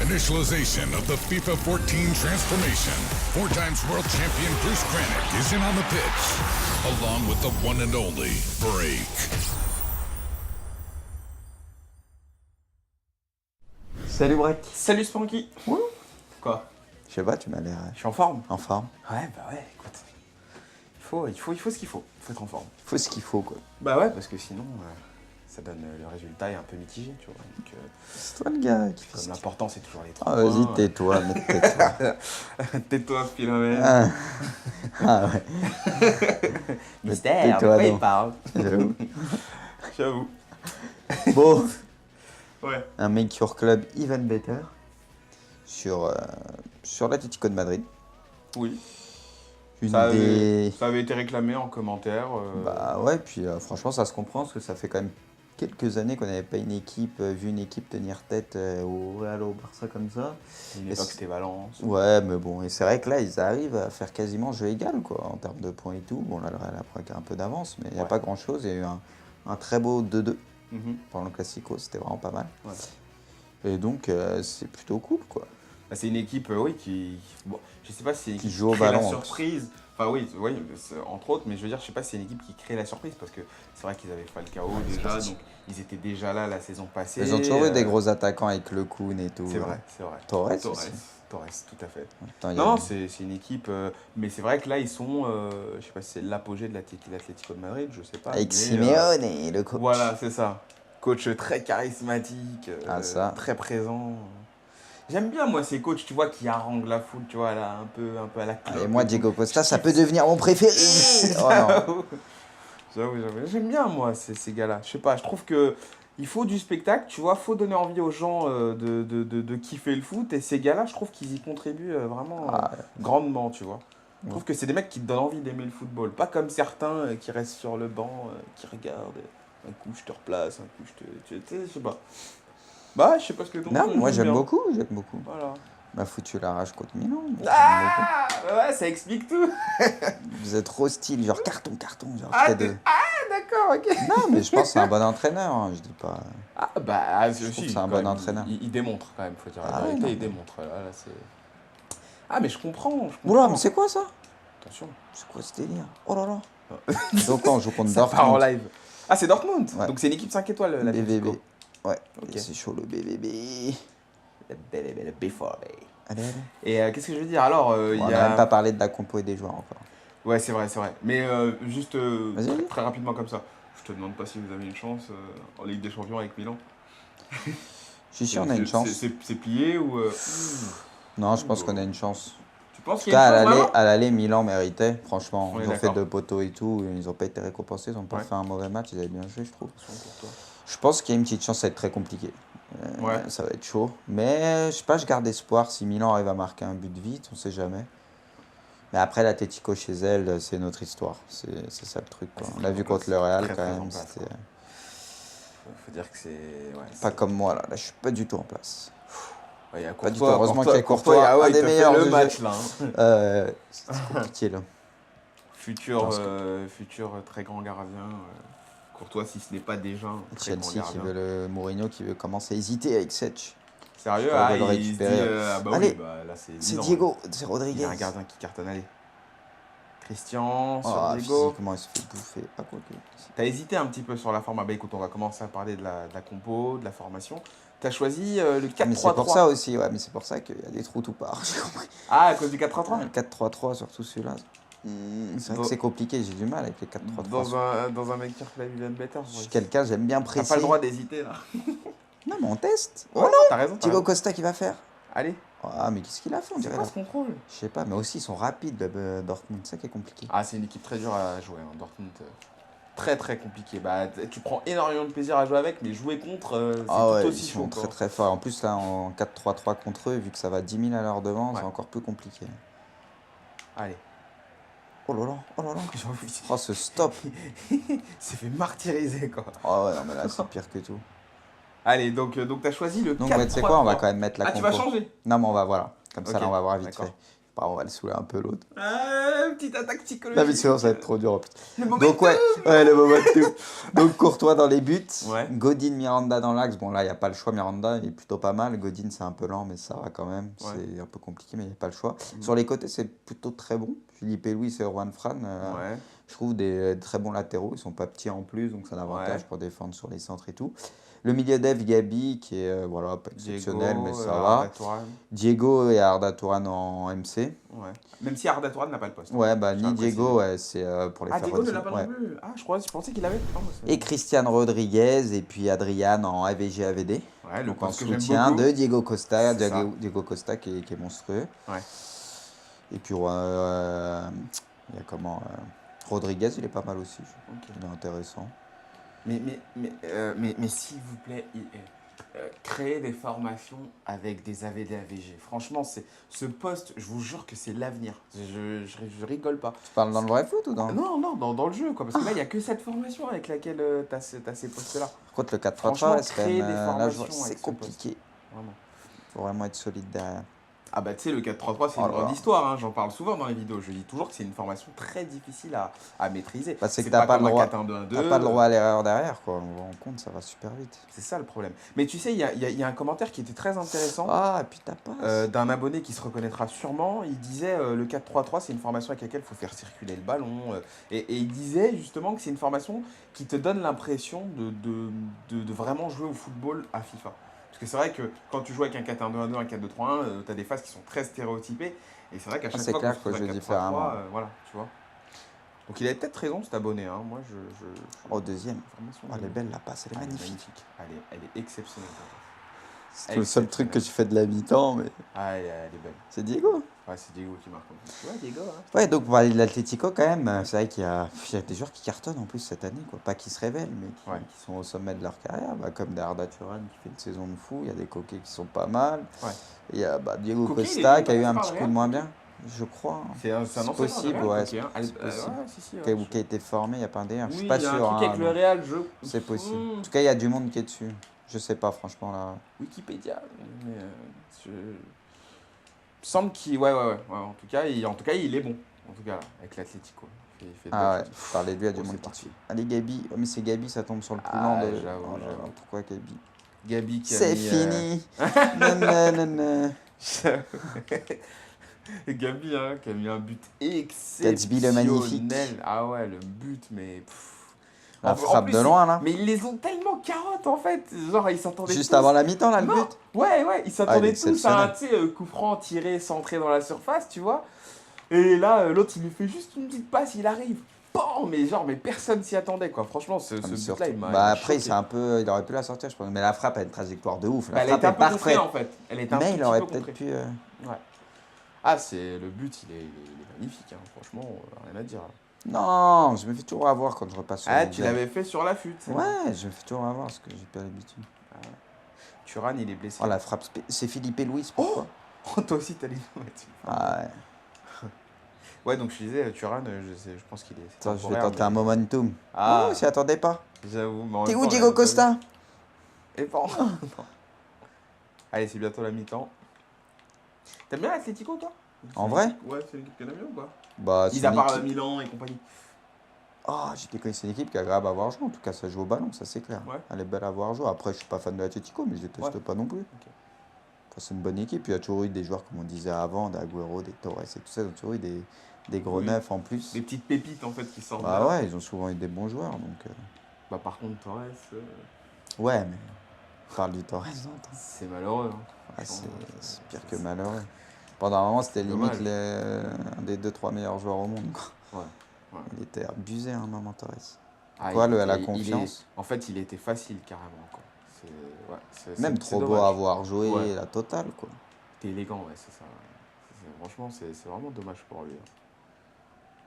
Initialization of the FIFA 14 transformation. 4 times world champion Bruce Granick is in on the pitch, along with the one and only Break. Salut Break. Salut Spanky. Quoi? Je sais pas, tu m'as l'air Je suis en forme. en forme. Ouais, bah ouais, écoute. Il faut ce qu'il faut. Il faut être en forme. Il faut ce qu'il faut quoi. Bah ouais, parce que sinon, ça donne le résultat est un peu mitigé, tu vois. Donc, C'est toi le gars qui fait comme ça. l'important, c'est toujours les 3 Ah, points. vas-y, tais-toi, mec, tais-toi. Tais-toi, Philomène. Ah ouais. Mystère, tais-toi de quoi il donc. parle? J'avoue. J'avoue. Bon, Ouais. un Make Your Club Even Better sur l'Atlético de Madrid. Oui. Une Ça des... avait été réclamé en commentaire. Bah ouais, puis franchement ça se comprend parce que ça fait quand même quelques années qu'on n'avait pas vu une équipe tenir tête au Real ou au Barça comme ça. Une époque, c'était Valence. Ouais, mais bon, et c'est vrai que là, ils arrivent à faire quasiment jeu égal, quoi, en termes de points et tout. Bon, là, le Real a pris un peu d'avance, mais il n'y a Ouais. pas grand-chose. Il y a eu un très beau 2-2 Mhm. pendant le Classico, c'était vraiment pas mal. Ouais. Et donc, c'est plutôt cool, quoi. Bah, c'est une équipe, oui, qui. Bon, je sais pas si c'est une Qui équipe joue au crée ballon, la en surprise. Enfin, oui, entre autres, mais je veux dire, je sais pas si c'est une équipe qui crée la surprise parce que c'est vrai qu'ils avaient Falcao déjà, donc ils étaient déjà là la saison passée. Ils ont toujours eu des gros attaquants avec Le Kun et tout. C'est vrai, c'est vrai. Torres Torres, aussi. Torres, tout à fait. Attends, il y a- Non, c'est une équipe, mais c'est vrai que là, ils sont, je sais pas si c'est l'apogée de l'Atlético de Madrid, je sais pas. Avec mais, Simeone et le coach. voilà, c'est ça. Coach très charismatique, ça. très présent. J'aime bien, moi, ces coachs, tu vois, qui haranguent la foule, tu vois, là, un peu à la clope. Et moi, Diego Costa, ça peut devenir mon préféré. Oh, non. J'avoue. J'aime bien, moi, ces gars-là. Je sais pas, je trouve que il faut du spectacle, tu vois, faut donner envie aux gens de kiffer le foot. Et ces gars-là, je trouve qu'ils y contribuent vraiment grandement, tu vois. Je trouve que c'est des mecs qui te donnent envie d'aimer le football. Pas comme certains qui restent sur le banc, qui regardent. Un coup, je te replace, un coup, je sais, je sais pas. Bah, je sais pas ce que t'en Non, penses, moi, j'aime bien. beaucoup, j'aime beaucoup. Voilà. M'a foutu la rage contre Milan. mais j'aime Ah ouais, ça explique tout. beaucoup. Vous êtes trop style, genre carton, genre Ah, près de... d'accord, ok. Non, mais je pense que c'est un bon entraîneur, hein, je dis pas... Ah bah, trouve que c'est un bon entraîneur. Il démontre quand même, faut dire la Ah ouais, vérité, non, il mais- démontre. Là, c'est... Ah mais je comprends. Oula, mais c'est quoi ça? Attention. C'est quoi ce délire? Oh là là. Donc on joue contre Ça part en Dortmund. live. Ah c'est Dortmund. Ouais. Donc c'est une équipe 5 étoiles la BVB. Ouais, Ok. et c'est chaud le BVB. Le B4. Allez, allez. Et qu'est-ce que je veux dire alors il On y n'a a... même pas parlé de la compo et des joueurs encore. Ouais c'est vrai. Mais juste Vas-y. très rapidement comme ça. Je te demande pas si vous avez une chance en Ligue des Champions avec Milan. Je suis sûr qu'on a une chance. C'est plié ou... Non, je pense qu'on a une chance. Tu penses En tout qu'il y a cas, une chance vraiment à l'aller, Milan méritait. Franchement, On est ils ont fait d'accord. 2 poteaux et tout. Ils n'ont pas été récompensés. Ils n'ont pas Ouais. fait un mauvais match. Ils avaient bien joué, je trouve. Attention pour toi. Je pense qu'il y a une petite chance, ça va être très compliqué. Ouais. Ça va être chaud. Mais je sais pas, je garde espoir. Si Milan arrive à marquer un but vite, on sait jamais. Mais après, l'Atlético chez elle, c'est notre histoire. C'est ça le truc, quoi. Ah, c'est On très a vu en contre place. le Real, Très, quand très en même. place, C'était Faut dire que c'est... Ouais, pas comme moi, là. Là, je suis pas du tout en place. Ouais, y a Pas du Courtois, tout. Heureusement qu'il y a Courtois, ah ouais, un il des t'a fait meilleurs le du match jeu. là. Hein. C'est compliqué, là. Futur, Parce futur très grand gardien. Courtois, si ce n'est pas déjà un très grand Chelsea qui gardien. veut le Mourinho qui veut commencer à hésiter avec Setch. Sérieux, Je crois ah, qu'il va le il se dit, récupérer. ah bah Allez, oui, bah là c'est C'est évident. Diego, c'est Il y Rodriguez. a un gardien qui cartonne, allez. Christian, sur Oh, Diego. physiquement, il se fait bouffer. Ah, quoi que. T'as hésité un petit peu sur la forme. Ah bah écoute, on va commencer à parler de la compo, de la formation. T'as choisi le 4-3-3. Mais c'est pour ça aussi, ouais, mais c'est pour ça qu'il y a des trous tout part, j'ai compris. Ah, à cause du 4-3-3 Le 4-3-3, surtout celui-là. C'est vrai que c'est compliqué, j'ai du mal avec les 4-3-3. dans un mec qui reflète Even Better. Je suis quelqu'un, j'aime bien T'as presser. pas le droit d'hésiter là. Non, mais on teste. Ouais, t'as raison. Diego Costa qui va faire. Allez, Ah, mais qu'est-ce qu'il a fait, on c'est dirait quoi là. ce contrôle? Je sais pas, mais aussi ils sont rapides, Dortmund, c'est ça qui est compliqué. Ah, c'est une équipe très dure à jouer, hein, Dortmund. Très très compliqué. Bah, tu prends énormément de plaisir à jouer avec, mais jouer contre, c'est Ah ouais, tout ils aussi sont chaud. très quoi. très forts. En plus, là, en 4-3-3 contre eux, vu que ça va 10 000 à l'heure devant, Ouais. c'est encore plus compliqué. Allez. Oh là là, oh là là. J'ai envie- Oh, ce stop. Il s'est fait martyriser quoi. Oh ouais, non, mais là, c'est pire que tout. Allez, donc t'as choisi le 4-3-3. Donc, ouais, tu sais quoi, on va quand même mettre la Ah, tu vas compo. changer? Non, mais on va, voilà. Comme ça, Ok, là, on va voir vite d'accord. fait. Bah, on va le saouler un peu l'autre. Petite attaque psychologique. Non, mais sinon, ça va être trop dur. En plus. Le moment Donc, ouais, le momentum. Donc, Courtois dans les buts. Ouais. Godin, Miranda dans l'axe. Bon, là, il n'y a pas le choix. Miranda, il est plutôt pas mal. Godin, c'est un peu lent, mais ça va quand même. Ouais. C'est un peu compliqué, mais il n'y a pas le choix. Sur les côtés, c'est plutôt très bon. Philippe Luis et Juan Fran. Ouais. Je trouve des très bons latéraux. Ils sont pas petits en plus, donc c'est un avantage pour défendre sur les centres et tout. Le milieu d'Eve, Gabi, qui est voilà, pas exceptionnel, mais ça va. Arda Turan. Diego et Arda Turan en MC. Ouais. Même si Arda Turan n'a pas le poste. Ouais, bah Je ni tiens à Diego, ouais, c'est pour les faire Diego ne l'a redescendre. pas Ouais. non plus. Ah, je pensais qu'il avait. Non, c'est- Et Christian Rodriguez et puis Adrian en AVG AVD. Ouais, le Donc en poste que j'aime soutien beaucoup. de Diego Costa. C'est ça. Diego Costa qui est monstrueux. Ouais. Et puis il y a comment Rodriguez, il est pas mal aussi. Ok. Il est intéressant. Mais s'il vous plaît, créez des formations avec des AVD AVG. Franchement, ce poste, je vous jure que c'est l'avenir. Je rigole pas. Tu parles dans le vrai foot ou dans Non, dans le jeu, quoi. Parce que là, il n'y a que cette formation avec laquelle tu as ces postes-là. Par contre, le 4-3-3, Franchement, c'est quand créer même, des là, formations avec c'est ce compliqué. Vraiment. Faut vraiment être solide derrière. Ah bah tu sais, le 4-3-3, c'est Oh une là grande là. histoire, hein. J'en parle souvent dans les vidéos. Je dis toujours que c'est une formation très difficile à maîtriser. Bah, c'est que t'as pas, comme le droit, un 4-1-2-1-2. t'as pas le droit à l'erreur derrière, quoi. On rend compte, ça va super vite. C'est ça le problème. Mais tu sais, il y a un commentaire qui était très intéressant Ah, et puis t'as pas. d'un abonné qui se reconnaîtra sûrement. Il disait le 4-3-3, c'est une formation avec laquelle il faut faire circuler le ballon. Et il disait justement que c'est une formation qui te donne l'impression de vraiment jouer au football à FIFA. Parce que c'est vrai que quand tu joues avec un 4-1-2-1-2, un 4-2-3-1, tu as des phases qui sont très stéréotypées. Et c'est vrai qu'à chaque c'est fois clair qu'on se que je retrouve à dis 4-3-3, différemment. voilà, tu vois. Donc il avait peut-être raison cet abonné. Hein. Moi, Au deuxième. la formation, Oh, elle est belle la passe, elle est elle est magnifique. Elle est exceptionnelle. C'est le seul truc que tu fais de la mi-temps, mais Ah, elle est belle. c'est Diego. Ouais, c'est Diego qui marque en plus. Ouais, Diego. Hein. Ouais, donc pour parler de l'Atlético quand même, c'est vrai qu'il y a des joueurs qui cartonnent en plus cette année, quoi. Pas qui se révèlent, mais qui sont au sommet de leur carrière, bah, comme Arda Turan qui fait une saison de fou, il y a des coquets qui sont pas mal. Ouais. Et il y a Diego Coquet, Costa il est qui a eu un passé petit par coup le de moins Real. bien, je crois. C'est un ancien possible, Real, ouais, Coquet, hein. c'est possible. Ouais, si, Qui a été formé, il n'y a pas un délire. Je suis Oui, pas il y a sûr. un truc hein, avec le non. Real, C'est possible. En tout cas, il y a du monde qui est dessus. Je sais pas, franchement, là. Wikipédia. Mais il semble qu'il. Ouais. En tout cas, il est bon. En tout cas, là, avec l'Atlético. Il fait de Ah belles ouais, choses. parler de lui, il y a du Bon, monde c'est qui est parti. dessus. Allez, Gabi. Oh, mais c'est Gabi, ça tombe sur le Ah, poulant de. j'avoue, Oh là là, j'avoue. pourquoi Gabi Gabi qui a C'est mis, fini Nanana. Gabi, hein, qui a mis un but Gatsby le magnifique. exceptionnel. Ah ouais, le but, mais. La En frappe plus, de loin, là. Mais ils les ont tellement carottes en fait. Genre, ils s'attendaient Juste tous. avant la mi-temps, là, le Non. but. Ouais, ils s'attendaient il est tous à un tu sais, coup franc tiré, centré dans la surface, tu vois. Et là, l'autre, il lui fait juste une petite passe, il arrive. Bon, mais personne s'y attendait, quoi. Franchement, ce Ah, mais but-là, surtout. il m'a. Bah, il m'a après, choqué. c'est un peu. Il aurait pu la sortir, je pense. Mais la frappe a une trajectoire de ouf. La Bah, elle frappe était un est peu parfaite. contrée, en fait. Elle était un Mais tout il aurait petit peu peut-être contrée. pu. Ouais. Ah, c'est le but, il est magnifique, hein. Franchement, rien à dire. Non, je me fais toujours avoir quand je repasse sur Ah, les tu vidéos. l'avais fait sur l'affût. tu sais. Ouais, je me fais toujours avoir parce que j'ai pas l'habitude. Turan, il est blessé. Oh, la frappe. C'est Philippe et Louis, pourquoi Oh, toi aussi, t'as les là-dessus. Ah ouais. Ouais, donc je disais, Turan, je pense qu'il est. Attends, je vais temporaire, tenter un mais- momentum. Ah. Oh, s'y attendait pas. J'avoue. mais en T'es même où, temps, Diego là, Costa Et bon. Allez, c'est bientôt la mi-temps. T'aimes bien l'Atlético, toi? En vrai? Ouais, c'est l'équipe que t'aimes bien ou pas? Bah, c'est Mis à une part équipe. Milan et compagnie. Ah, j'ai déconné, c'est une équipe qui est agréable à voir jouer. En tout cas, ça joue au ballon, ça c'est clair. Ouais. Elle est belle à voir jouer. Après, je suis pas fan de l'Atlético, mais je déteste Ouais. pas non plus. Enfin, c'est une bonne équipe. Il y a toujours eu des joueurs, comme on disait avant, des Agüero, des Torres et tout ça. Ils ont toujours eu des gros Oui. neufs en plus. Des petites pépites en fait qui sortent. de Bah là. ouais, ils ont souvent eu des bons joueurs. Donc, Bah par contre, Torres, ouais, mais on parle du Torres. Attends. c'est malheureux. Hein. Ah, Franchement, c'est pire que malheureux. Pendant un moment, c'était limite dommage. un des 2-3 meilleurs joueurs au monde. Quoi. Ouais. Il était abusé à un moment, Torres. Ah, Quoi, il la était- confiance En fait, il était facile carrément. Quoi. C'est Même c'est trop beau dommage. à voir jouer, Ouais. la totale. Quoi. T'es élégant, ouais, c'est ça. Franchement, c'est vraiment dommage pour lui. Hein.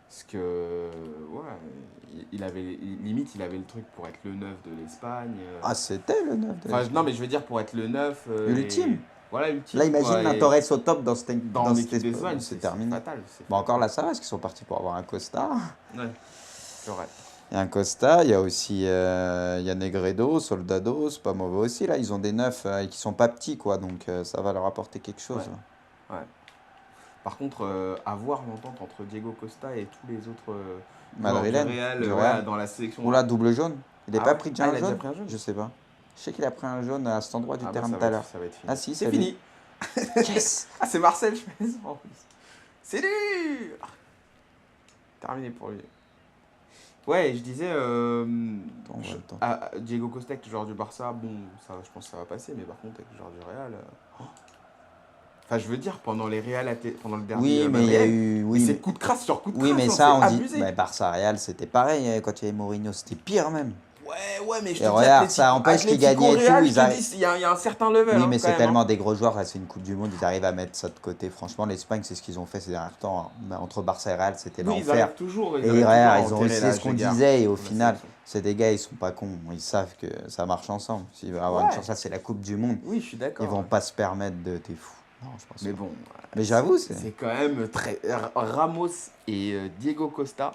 Parce que, ouais, limite, il avait le truc pour être le neuf de l'Espagne. Ah, c'était le 9 de Enfin, non, mais je veux dire pour être le neuf. Ultime. Voilà, ultime. Là, imagine quoi, un et Torres au top dans cette dans l'équipe espèce- d'Espagne, c'est terminé. fatal. Bon, encore là, ça va, parce qu'ils sont partis pour avoir un Costa. Ouais, c'est vrai. Il y a un Costa, il y a aussi il y a Negredo, Soldado, c'est pas mauvais aussi. Là, ils ont des neufs qui sont pas petits, quoi, donc ça va leur apporter quelque chose. Ouais. Par contre, avoir l'entente entre Diego Costa et tous les autres Madrilène, du Real, du voilà, Real. dans la sélection. Ou là, double jaune. Il n'est Ah pas ouais. pris déjà Ah, un il a déjà jaune? pris un jaune? Je sais pas. Je sais qu'il a pris un jaune à cet endroit du Ah bah, terrain ça tout va à être, l'heure. ça va être fini. Ah si, C'est fini. Yes. Ah, c'est Marcel, je fais ça en plus. C'est dur. Terminé pour lui. Ouais, je disais, Attends, ouais, attends. Diego Costa avec le joueur du Barça, bon, ça, je pense que ça va passer, mais par contre avec le joueur du Real, enfin, je veux dire, pendant les Real, pendant le derby Oui, mais il y a madrilène, eu. mais Oui, c'est mais, coup de crasse sur coup de oui, crasse, mais hein, ça, c'est on dit. abusé. Mais Barça Real, c'était pareil. Quand il y avait Mourinho, c'était pire même. Ouais, mais je Et te dis, regarde, ça empêche qu'ils Atlético gagnaient et tout. Real, je Ils te arrivent. dis, il y a un certain level, Oui, hein, mais quand c'est même, tellement hein. des gros joueurs. Là, c'est une Coupe du Monde. Ils arrivent à mettre ça de côté. Franchement, l'Espagne, c'est ce qu'ils ont fait ces derniers temps, hein. Mais entre Barça et Real, c'était Oui, ils l'enfer. arrivent toujours, Et à regarde, ils ont enterrer réussi la ce qu'on Jaguar disait. Et au pour la final, sélection. c'est des gars, ils sont pas cons. Ils savent que ça marche ensemble. S'ils veulent avoir une Ouais. chance, là, c'est la Coupe du Monde. Oui, je suis d'accord. Ils vont pas se permettre de. T'es fou. Non, je pense Mais pas. bon, Mais j'avoue, c'est. c'est quand même très. Ramos et Diego Costa.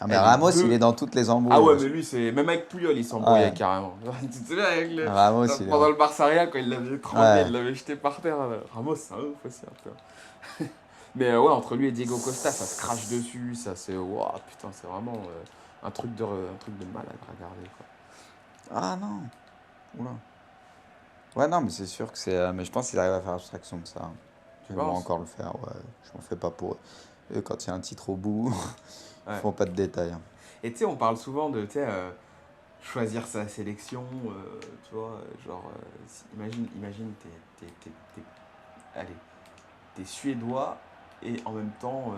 Ah, mais les Ramos, deux- il est dans toutes les embrouilles. Ah ouais, là. mais lui, c'est. Même avec Puyol, il s'embrouillait Ouais. carrément. Tu te souviens avec le. Ramos, il est. Pendant le Barça Real, quand il l'avait tremblé, Ouais. il l'avait jeté par terre. Ramos, c'est un ouf aussi, un peu. Mais ouais, entre lui et Diego Costa, ça se crache dessus, ça c'est. Waouh, putain, c'est vraiment un truc de malade à regarder, quoi. Ah non. Oula. Ouais, non, mais c'est sûr que c'est. Mais je pense qu'ils arrivent à faire abstraction de ça. Ils vont penses encore le faire, ouais. Je m'en fais pas pour eux. Eux, quand il y a un titre au bout, ils Ouais. font pas de détails, hein. Et tu sais, on parle souvent de, tu sais, choisir sa sélection, tu vois, genre, imagine, allez, t'es suédois et en même temps,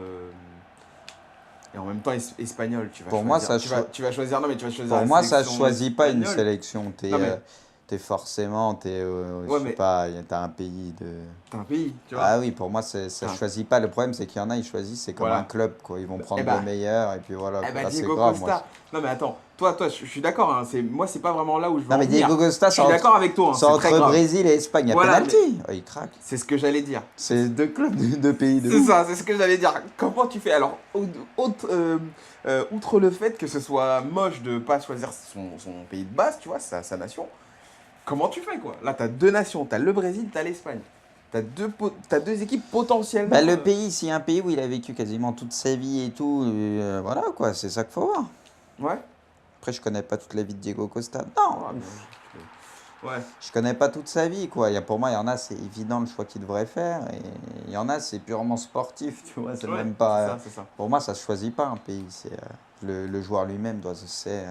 espagnol. Tu vas Pour choisir, moi, ça tu vas choisir, non mais tu vas choisir Pour la moi, ça sélection choisit pas une espagnole. sélection. T'es Non, mais- t'es forcément, je Ouais, sais mais- pas, t'as un pays de. T'as un pays, tu vois. Ah oui, pour moi, ça Ah. choisit pas. Le problème, c'est qu'il y en a, ils choisissent, c'est comme Voilà. un club, quoi. Ils vont prendre Eh ben- le meilleur, et puis voilà. Eh quoi. ben, Là, c'est Diego grave, Costa. Non mais attends, toi, je suis d'accord, hein, moi c'est pas vraiment là où je veux Non, en mais venir. Diego Costa, Je suis d'accord avec toi, hein, c'est c'est très entre grave. Brésil et Espagne. Il y a Voilà, penalty. Oh, il craque. C'est ce que j'allais dire. C'est deux clubs, deux pays de C'est ouf. ça, c'est ce que j'allais dire. Comment tu fais? Alors, outre le fait que ce soit moche de pas choisir son pays de base, tu vois, sa nation, comment tu fais quoi? Là, t'as deux nations, t'as le Brésil, t'as l'Espagne. T'as deux équipes potentiellement. Bah, le pays, s'il y a un pays où il a vécu quasiment toute sa vie et tout, voilà, quoi. C'est ça qu'il faut voir. Ouais. Après, je connais pas toute la vie de Diego Costa. Non. Ah, mais- Ouais. Je connais pas toute sa vie, quoi. Pour moi, il y en a, c'est évident le choix qu'il devrait faire. Et il y en a, c'est purement sportif, tu vois. C'est Ouais, même pas. c'est ça. Pour moi, ça se choisit pas un pays. C'est le joueur lui-même doit se c'est.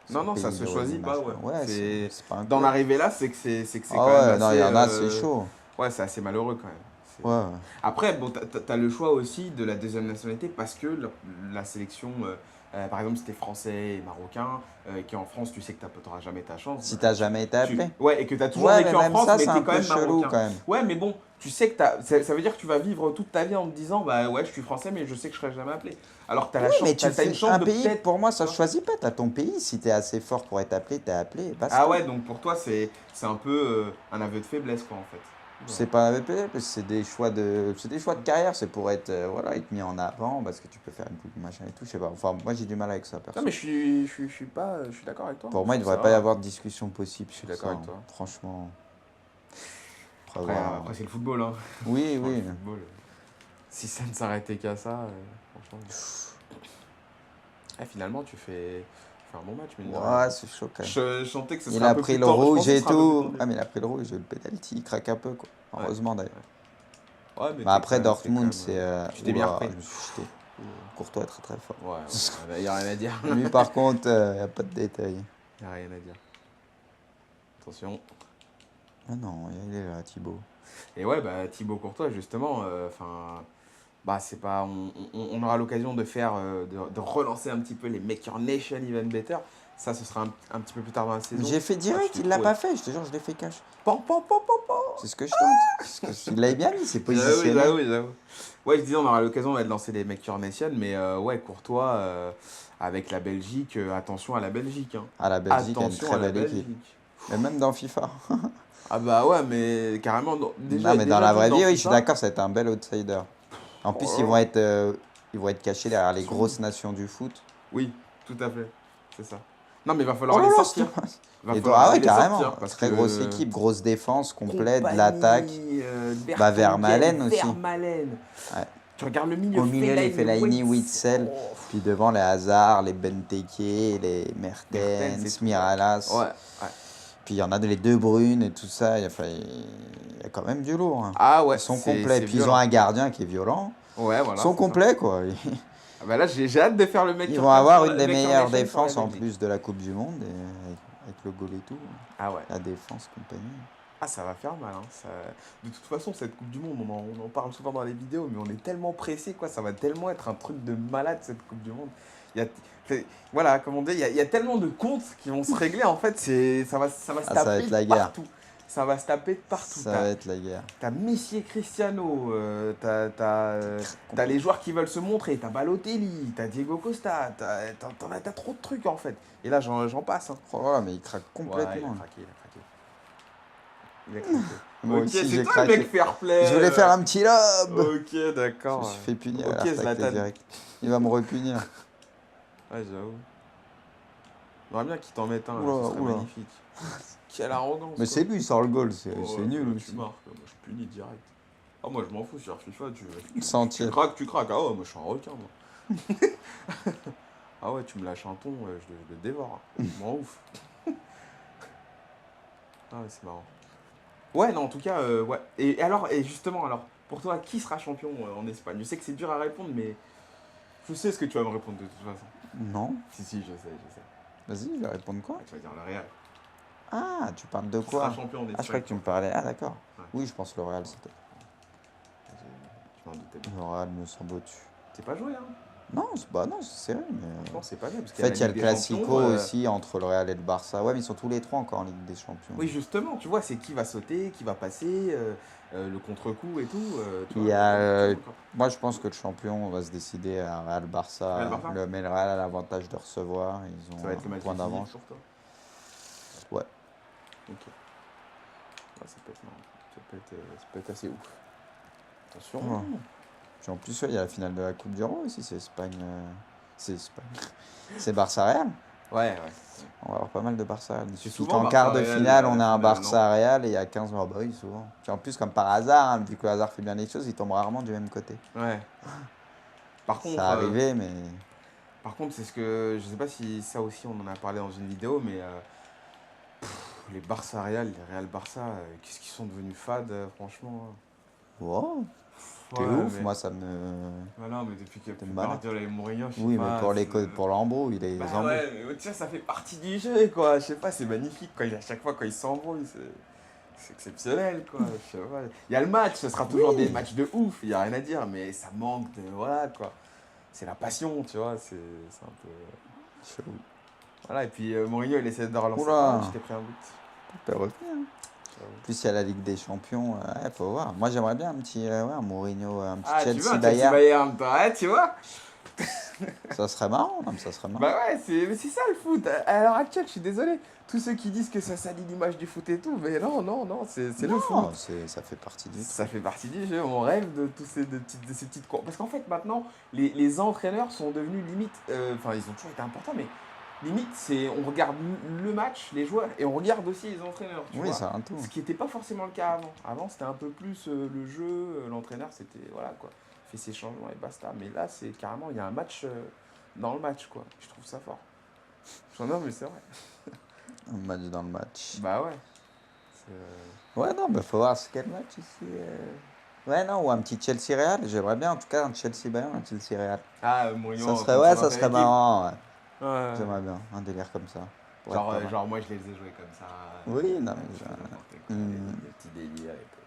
Non, ça se choisit pas, ouais. Ouais, C'est- c'est pas un D'en club. arriver là, c'est que c'est Ah quand ouais, même non, assez, il y en a, c'est chaud. Ouais, c'est assez malheureux quand même. C'est- Ouais, ouais. Après, bon, t'as le choix aussi de la deuxième nationalité parce que la sélection, par exemple, si t'es français et marocain, qui en France, tu sais que t'auras jamais ta chance. Si t'as jamais été appelé. Ouais, et que t'as toujours Ouais, vécu mais en même France, ça, mais c'est t'es un quand peu même chelou marocain. quand même. Ouais, mais bon, tu sais que ça veut dire que tu vas vivre toute ta vie en te disant, bah ouais, je suis français, mais je sais que je serai jamais appelé. Alors que t'as la Oui, chance, mais tu t'as une fais chance un de pays, peut-être. pour moi, ça se choisit pas. T'as ton pays. Si t'es assez fort pour être appelé, t'es appelé. Basta. Ah ouais, donc pour toi, c'est un peu un aveu de faiblesse, quoi, en fait. C'est pas un VPL, parce que c'est des choix de carrière, c'est pour être voilà, être mis en avant parce que tu peux faire une coupe machin et tout, je sais pas. Enfin, moi j'ai du mal avec ça Non, perso. mais je suis d'accord avec toi. Pour moi, il Ça devrait va. pas y avoir de discussion possible. Je suis sur d'accord ça, avec toi. hein. Franchement. Après, c'est le football, hein. Oui, Franchement, oui. le football, si ça ne s'arrêtait qu'à ça, franchement. Finalement, tu fais un bon match, mine de rien. Ouais, c'est chaud quand même. Je sentais que ce Il serait a un peu pris plus le tendu. Je rouge pensais que et ce serait un peu tout. plus tendu. Ah, mais il a pris le rouge, le penalty, il craque un peu quoi. Heureusement d'ailleurs. Ouais, mais Mais après, t'es Dortmund, quand même, c'est. tu t'es bien Oula, repris. je me suis jeté. Courtois est très très fort. Ouais, il n'y a rien à dire. Lui, par contre, il n'y a pas de détails. Il n'y a rien à dire. Attention. Ah non, il est là, Thibaut. Et ouais, bah, Thibaut Courtois, justement, bah, c'est pas, on aura l'occasion de faire, de relancer un petit peu les Make Your Nation Even Better. Ça, ce sera un petit peu plus tard dans la saison. J'ai fait direct, je il l'a t'ai pas fait, je te jure, je l'ai fait cash. Pam, pam, pam, pam, pam. C'est ce que je tente. Parce que il l'avait bien mis, c'est positionné. J'avoue. Ouais, je disais, on aura l'occasion de lancer des Make Your Nation, mais ouais, Courtois, avec la Belgique, attention à la Belgique. Hein. À la Belgique, il y a une Attention très à la belle équipe. Belgique. Mais même dans FIFA. Ah bah ouais, mais carrément, déjà. Non, mais dans la vraie vie, oui, je suis FIFA, d'accord, ça va être un bel outsider. En plus, Oh. ils vont être cachés derrière les grosses nations du foot. Oui, tout à fait. C'est ça. Non, mais il va falloir Oh là les là, sortir. Va Et falloir ah ouais, les carrément. sortir, parce Très que grosse équipe, grosse défense complète, de Compagnie, l'attaque. Bah, Vermaelen Bertonguel, aussi. Vermaelen. Ouais. Tu regardes le milieu, Au milieu, les Fellaini, Witzel. Oh, Puis devant, les Hazard, les Benteke, les Mertens Mertens, et tout, Miralas. ouais. Ouais. Puis il y en a les deux brunes et tout ça. Il y a quand même du lourd. Hein. Ah ouais, Ils sont c'est complets. Puis ils ont violent. un gardien qui est violent. Ouais, Ils voilà. sont c'est ça. complets, quoi. Ah bah là, j'ai hâte de faire le mec Ils qui vont regarde avoir sur- une le des mec qui meilleures enchaîne sur la défenses en Belgique. plus de la Coupe du Monde. Et avec le goal et tout. Ah ouais. La défense, compagnie. Ah, ça va faire mal. Hein. De toute façon, cette Coupe du Monde, on en parle souvent dans les vidéos, mais on est tellement pressé, quoi. Ça va tellement être un truc de malade, cette Coupe du Monde. Il y a... Voilà, comme on dit, il y a tellement de comptes qui vont se régler. En fait, ça va se ça va taper être la de guerre. partout. Ça va se taper de partout. Ça va être la guerre. T'as Messi et Cristiano, t'as les joueurs qui veulent se montrer, t'as Balotelli, t'as Diego Costa, t'as trop de trucs en fait. Et là, j'en passe. Hein. Oh là là, mais il craque complètement. Ouais, il a craqué. Moi Ok, aussi, c'est j'ai toi craqué. le mec fair play. Je voulais faire un petit lob. Ok, Je d'accord. me suis fait punir Ok, à l'attaque Zlatan. direct. Il va me repunir. Ouais, j'avoue. J'aimerais bien qu'il t'en mette un, là, Oula, ce serait oula. magnifique. Quelle arrogance. Mais quoi. c'est lui, il sort le goal, c'est Oh, nul ouais, aussi. Tu marques, moi je punis direct. Ah, moi je m'en fous sur FIFA, Sans tu tir. craques, tu craques. Ah ouais, moi je suis un requin, moi. Ah ouais, tu me lâches un ton, je le dévore. Je m'en ouf. Ah ouais, c'est marrant. Ouais, non, en tout cas, ouais. Et justement, alors, pour toi, qui sera champion en Espagne? Je sais que c'est dur à répondre, mais je sais ce que tu vas me répondre de toute façon. Non. Si, je sais. Vas-y, je vais répondre quoi? Ah, tu vas dire le Real. Ah, tu parles de Qui sera quoi? champion en Espagne? Ah, je crois que tu me parlais. Ah, d'accord. Ouais. Oui, je pense le Real, c'était. Je m'en doutais bien. Le Real me semble au-dessus. C'est pas joué, hein? Non, non, c'est vrai, mais. Franchement, c'est pas bien. Parce En fait, il y a le Ligue des Classico Champions, aussi entre le Real et le Barça. Ouais, mais ils sont tous les trois encore en Ligue des Champions. Oui, justement, tu vois, c'est qui va sauter, qui va passer, le contre-coup et tout. Tu Il vois, y a, encore. moi, je pense que le champion va se décider à Real-Barça. Real-Barça Mais le Real a l'avantage de recevoir. Ils ont Ça va être le un match point décisif d'avance. pour toi. Ouais. Ok. Ouais, ça peut être marrant. Ça peut être assez ouf. Attention. Ouais. Puis en plus, il y a la finale de la Coupe du Roi aussi. C'est Espagne. C'est Espagne. C'est Barça-Real. Ouais. On va avoir pas mal de Barça-Real. Il suffit souvent qu'en quart de Barça-Real, finale, on a la un finale, Barça-Real et il y a 15 mois. Bah oui, souvent. Puis en plus, comme par hasard, hein, vu que le hasard fait bien les choses, il tombe rarement du même côté. Ouais. Par contre, Ça arrivait, mais. Par contre, c'est ce que. Je sais pas si ça aussi on en a parlé dans une vidéo, mais les Barça Real, les Real Barça, qu'est-ce qu'ils sont devenus fades, franchement. Wow, t'es Ouais, ouf, mais- moi ça me. Voilà, mais depuis qu'il y a T'es plus malade. Guardiola et Mourinho, je sais Oui, pas. mais pour c'est- pour l'embrouille, il est Bah embrouille. ouais, mais tu sais, ça fait partie du jeu, quoi. Je sais pas, c'est magnifique, quoi. À chaque fois, quand ils s'embrouillent, c'est exceptionnel, quoi. Je sais pas. Il y a le match, ce sera toujours des matchs de ouf, il y a rien à dire, mais ça manque de. Voilà, quoi. C'est la passion, tu vois, c'est un peu. Chelou. Voilà, et puis Mourinho, il essaie de relancer. Oula. Ah, je t'ai pris un but. On peut revenir. Hein. En plus, il y a la Ligue des Champions, ouais, faut voir. Moi, j'aimerais bien un petit un Mourinho, un petit Ah, tu veux Chelsea un Chelsea Bayern. Bayern, toi, hein, tu vois? Ça serait marrant, non, mais ça serait marrant. Bah ouais, mais c'est ça le foot. À l'heure actuelle, je suis désolé. Tous ceux qui disent que ça salit l'image du foot et tout, mais non, c'est le Non, foot. ça fait partie du Ça fait partie du jeu, on rêve de tous ces petites cours. Parce qu'en fait, maintenant, les entraîneurs sont devenus limite. Enfin, ils ont toujours été importants, mais limite, on regarde le match, les joueurs, et on regarde aussi les entraîneurs. Tu Oui, vois. c'est un tout. Ce qui n'était pas forcément le cas avant. Avant, c'était un peu plus le jeu, l'entraîneur, c'était. Voilà quoi. Fait ses changements et basta. Mais là, c'est carrément, il y a un match dans le match, quoi. Je trouve ça fort. Non, mais c'est vrai. Un match dans le match. Bah ouais. Ouais, non, bah faut voir c'est quel match ici. Ouais, non, ou un petit Chelsea Real. J'aimerais bien, en tout cas, un Chelsea Bayern, un Chelsea Real. Ah, Mourinho. Ça serait, comme ouais, dans ça ta serait équipe. marrant. Ouais. Ouais. J'aimerais bien, un délire comme ça. Pour être pas mal. Genre, moi, je les ai joués comme ça. Oui, non, mais je genre, fais n'importe quoi, hmm. des petits délires et tout.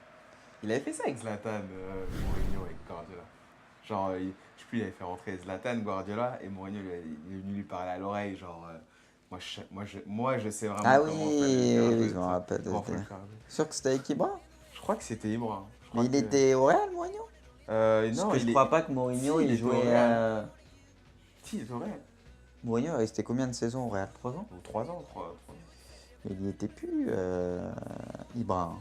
Il avait fait ça avec Zlatan, Mourinho, avec Guardiola. Genre, je sais plus, il avait fait rentrer Zlatan, Guardiola, et Mourinho, il est venu lui parler à l'oreille, genre, moi, je sais vraiment Ah comment oui, faire un oui, jeu, je me rappelle. comment faut le faire un jeu. Sûr que c'était Ibra. Je crois que c'était Ibra. Mais il était au Real, Mourinho. Parce Non, que je crois pas que Mourinho, Si, il il était au jouait Real. Si, il était au Real. Mourinho est resté combien de saisons au Real? 3 ans. Ou 3 ans, 3 Il y était plus, Ibra.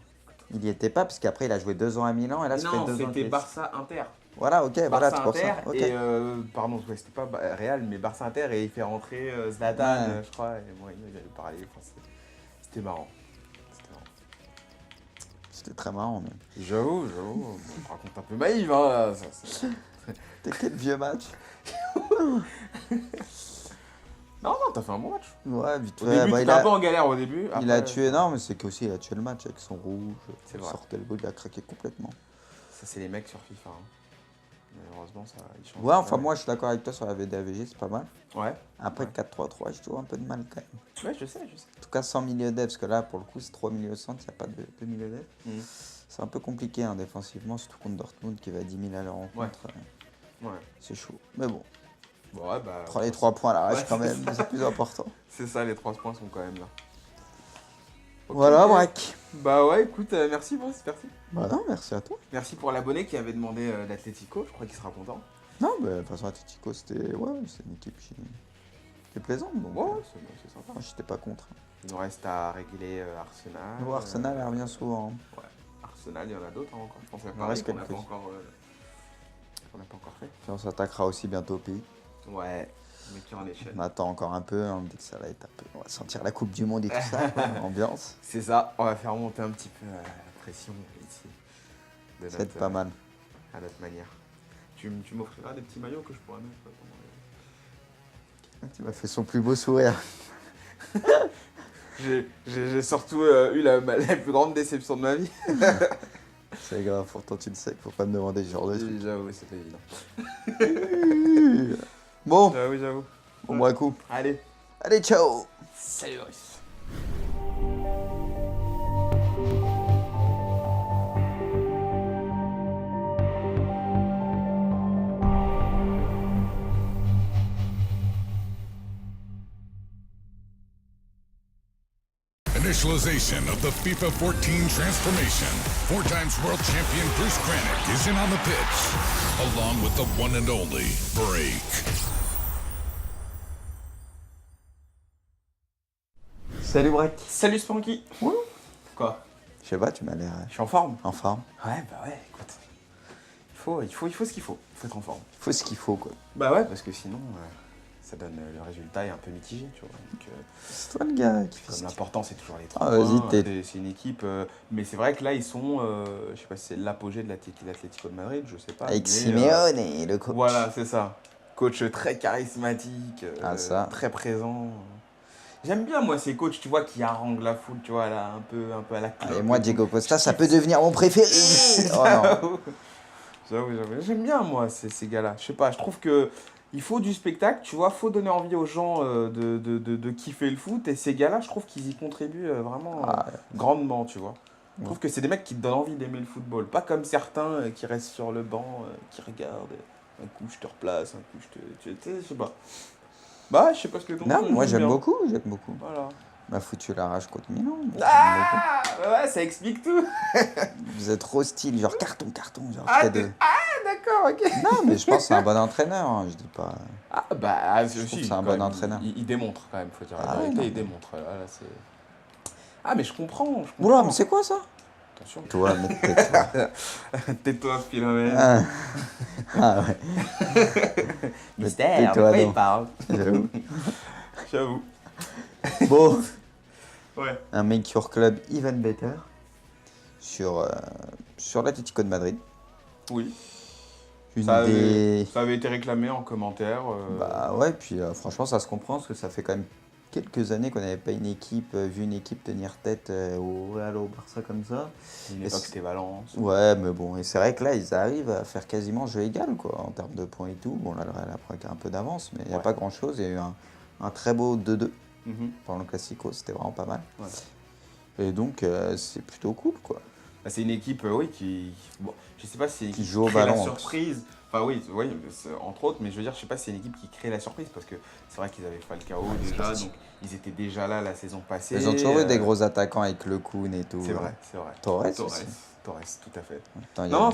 Il y était pas, parce qu'après, il a joué 2 ans à Milan, et là, ça fait Non, 2 ans c'était qu'il est- Barça Inter. Voilà, ok, voilà, c'est pour Barça-Inter ça. Ok. et pardon, ouais, c'était pas Real, mais Barça-Inter et il fait rentrer Zlatan, Ouais. je crois. Et moi, il avait parlé. Enfin, c'était marrant. C'était marrant. C'était très marrant, mais. J'avoue, on raconte un peu Maïve, hein, là. T'es quel vieux match? Non, t'as fait un bon match. Ouais, vite Au fait. début, Bah, tu étais un peu en galère au début. il a Après, tué, non, mais c'est qu'aussi il a tué le match avec son rouge. C'est Il vrai. sortait le goal, il a craqué complètement. Ça, c'est les mecs sur FIFA. Hein. Malheureusement, ça, ils changent. Ouais, enfin, moi je suis d'accord avec toi sur la VDAVG, c'est pas mal. Ouais. Après Ouais. 4-3-3, je trouve un peu de mal quand même. Ouais, je sais. En tout cas, sans milieu dev, parce que là, pour le coup, c'est 3 milieux centre, il n'y a pas de milieu dev. Mhm. C'est un peu compliqué hein, défensivement, surtout contre Dortmund qui va à 10 000 à leur rencontre. Ouais. C'est chaud. Mais bon, Bon, ouais, bah. prends les 3 points à l'arrache Ouais, quand c'est même, c'est plus important. C'est ça, les 3 points sont quand même là. Ok, Voilà, ok. Braque. Bah ouais, écoute, merci, Brice, merci. Bah non, merci à toi. Merci pour l'abonné qui avait demandé l'Atlético, je crois qu'il sera content. Non, bah, de toute façon, Atletico, c'était. Ouais, c'est une équipe qui est plaisante. Donc, Ouais, c'est sympa. moi, j'étais pas contre. Il nous reste à régler Arsenal. Bon, Arsenal, elle revient souvent. Ouais, Arsenal, il y en a d'autres hein, encore. Je pense Il en reste qu'on n'a pas quelques-uns. encore, on n'a pas encore fait. Puis on s'attaquera aussi bientôt au pays. Ouais, mais qui en échelle. On attend encore un peu, on me dit que ça va être un peu. On va sentir la Coupe du Monde et tout ça, quoi, ambiance. C'est ça, on va faire monter un petit peu la pression ici. De Ça va être pas mal. À notre manière. Tu m'offriras des petits maillots que je pourrais mettre pendant Tu m'as fait son plus beau sourire. J'ai surtout eu la plus grande déception de ma vie. C'est grave, pourtant tu le sais, faut pas me demander ce genre de truc. J'avoue, c'est pas évident. Bon, J'avoue. bon moi coup. Allez, Allez, ciao. salut Brice. Initialization of the FIFA 14 transformation. 4 times world champion Bruce Granick is in on the pitch, along with the one and only Break. Salut Break. Salut Spanky. Ouais. Quoi? Je sais pas, tu m'as l'air Je suis en forme. en forme. Ouais, bah ouais, écoute. Il faut ce qu'il faut. Il faut être en forme. Il faut ce qu'il faut quoi. Bah ouais, parce que sinon, ça donne le résultat est un peu mitigé, tu vois. Donc, C'est toi le gars qui fait comme ce l'important, c'est toujours les 3 Ah, vas-y, points. C'est une équipe, mais c'est vrai que là, ils sont, je sais pas si c'est l'apogée de l'Atlético de Madrid, je sais pas. Avec mais, Simeone et le coach. Voilà, c'est ça. Coach très charismatique, ça. très présent. J'aime bien, moi, ces coachs, tu vois, qui haranguent la foule, tu vois, là, un peu à la Klopp. Et moi, Diego Costa, ça peut devenir mon préféré. Oh non. J'avoue. J'aime bien, moi, ces gars-là. Je sais pas, je trouve que il faut du spectacle, tu vois, faut donner envie aux gens de kiffer le foot. Et ces gars-là, je trouve qu'ils y contribuent vraiment grandement, tu vois. Je trouve que c'est des mecs qui te donnent envie d'aimer le football. Pas comme certains qui restent sur le banc, qui regardent. Un coup, je te replace, un coup, je sais pas. Bah, je sais pas ce que t'en Non, penses, moi j'aime bien. beaucoup, j'aime beaucoup. Voilà. M'a foutu la rage contre Milan. donc j'aime Ah ouais, ça explique tout. beaucoup. Vous êtes trop hostile, genre carton, genre Ah, j'étais de... D'accord, ok. Non, mais je pense que c'est un bon entraîneur, hein, je dis pas. Ah bah, trouve si, que c'est un quand bon même, entraîneur. Il démontre quand même, faut dire la Ah ouais, vérité, non, il mais- démontre. Là, c'est... Ah mais je comprends. Oula, mais c'est quoi ça? Attention. Toi, mais tais-toi. Tais-toi, Philomène. Ah. Ah ouais, Mystère, tais-toi de quoi il donc. parle? j'avoue. J'avoue. Bon, Ouais. un Make Your Club even better sur l'Atlético de Madrid. Oui. Une Ça des... avait été réclamé en commentaire. Bah ouais, puis franchement ça se comprend parce que ça fait quand même quelques années qu'on n'avait pas vu une équipe tenir tête au Real ou au Barça comme ça. Une et époque, c'est- c'était Valence. Ouais, mais bon, et c'est vrai que là ils arrivent à faire quasiment jeu égal quoi, en termes de points et tout. Bon là le Real a pris un peu d'avance, mais il n'y a Ouais. pas grand chose. Il y a eu un très beau 2-2 Mhm. pendant le Classico, c'était vraiment pas mal. Ouais. Et donc c'est plutôt cool quoi. Bah, c'est une équipe, oui, qui. Bon, je sais pas si c'est une Qui équipe joue au crée ballon, la en surprise. Enfin, oui, entre autres, mais je veux dire, je sais pas si c'est une équipe qui crée la surprise parce que c'est vrai qu'ils avaient Falcao déjà, parti. donc ils étaient déjà là la saison passée. Ils ont toujours eu des gros attaquants avec Le Kun et tout. C'est vrai, c'est vrai. Torres Torres, aussi. tout à fait. Attends, il y a Non,